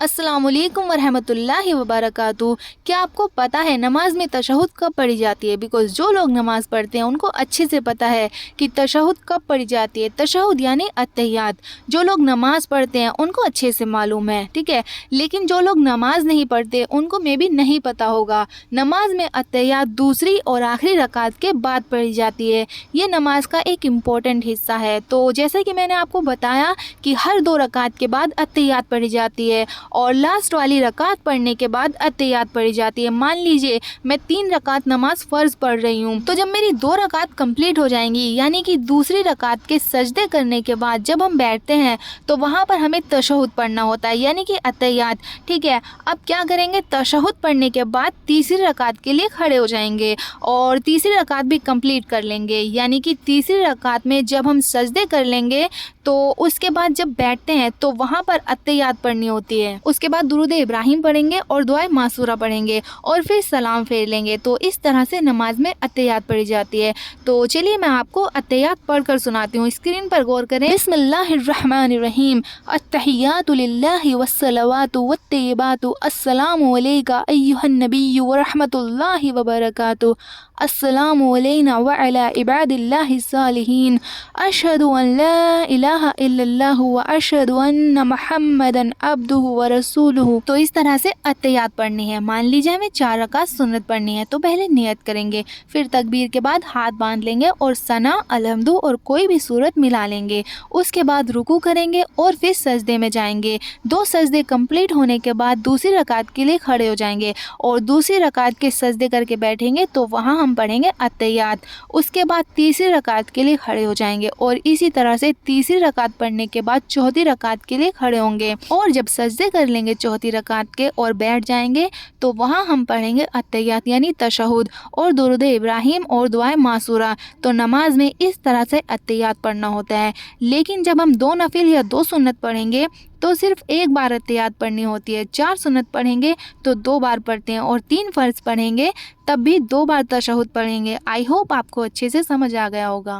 अस्सलाम वालेकुम वरहमतुल्लाहि वबरकातुहू। क्या आपको पता है नमाज में तशहुद कब पढ़ी जाती है? बिकॉज जो लोग नमाज पढ़ते हैं उनको अच्छे से पता है कि तशहुद कब पढ़ी जाती है। तशहुद यानी अत्तहियात। जो लोग नमाज पढ़ते हैं उनको अच्छे से मालूम है, ठीक है, लेकिन जो लोग नमाज नहीं पढ़ते उनको मे भी नहीं पता होगा। नमाज में अत्तहियात दूसरी और आखिरी रकात के बाद पढ़ी जाती है। ये नमाज का एक इम्पोर्टेंट हिस्सा है। तो जैसे कि मैंने आपको बताया कि हर 2 रकात के बाद अत्तहियात पढ़ी जाती है और लास्ट वाली रकात पढ़ने के बाद अत्तहियात पढ़ी जाती है। मान लीजिए मैं 3 रकात नमाज फ़र्ज पढ़ रही हूँ, तो जब मेरी 2 रकात कंप्लीट हो जाएंगी यानी कि दूसरी रकात के सजदे करने के बाद जब हम बैठते हैं तो वहाँ पर हमें तशहुद पढ़ना होता है यानी कि अत्तहियात, ठीक है। अब क्या करेंगे, तशहुद पढ़ने के बाद तीसरी रकात के लिए खड़े हो जाएंगे और तीसरी रकात भी कंप्लीट कर लेंगे यानी कि तीसरी रकात में जब हम सजदे कर लेंगे तो उसके बाद जब बैठते हैं तो वहाँ पर अत्तहियात पढ़नी होती है। उसके बाद दुरूद इब्राहिम पढ़ेंगे और दुआए मासूरा पढ़ेंगे और फिर सलाम फेर लेंगे। तो इस तरह से नमाज में अत्तहियात पढ़ी जाती है। तो चलिए मैं आपको अत्तहियात पढ़कर सुनाती हूँ, स्क्रीन पर गौर करें। बिस्मिल्लाहिर्रहमानिर्रहीम। अत्तहियातु लिल्लाहि वस्सलावातु वत्तय्यिबातु अस्सलामु अलैका अय्युहन नबिय्यु व रहमतुल्लाहि व बरकातुहू। अस्सलामु अलैना व अला इबादिल्लाहिस सालिहीन। अशहदु अन ला इलाहा इल्लल्लाहु व अशहदु अन्ना मुहम्मदन अब्दुहु व रसूलुहु। तो इस तरह से अत्तहियात पढ़नी है। मान लीजिए हमें 4 रकात सुन्नत पढ़नी है, तो पहले नियत करेंगे, फिर तकबीर के बाद हाथ बांध लेंगे और सना, अलहम्दु और कोई भी सूरत मिला लेंगे। उसके बाद रुकू करेंगे और फिर सजदे में जाएंगे। 2 सजदे कंप्लीट होने के बाद दूसरी रकात के लिए खड़े हो जाएंगे और दूसरी रकात के सजदे करके बैठेंगे तो वहाँ हम पढ़ेंगे अत्तहियात। उसके बाद तीसरी रकात के लिए खड़े हो जाएंगे और इसी तरह से तीसरी रकात पढ़ने के बाद चौथी रकात के लिए खड़े होंगे और जब सजदे कर लेंगे चौथी रकात के और बैठ जाएंगे तो वहाँ हम पढ़ेंगे अत्तहियात यानी तशहुद और दुरूद इब्राहिम और दुआए मासूरा। तो नमाज में इस तरह से अत्तहियात पढ़ना होता है। लेकिन जब हम 2 नफिल या 2 सुन्नत पढ़ेंगे तो सिर्फ 1 बार अत्तहियात पढ़नी होती है। 4 सुन्नत पढ़ेंगे तो 2 बार पढ़ते हैं और 3 फ़र्ज पढ़ेंगे तब भी 2 बार तशहुद पढ़ेंगे। आई होप आपको अच्छे से समझ आ गया होगा।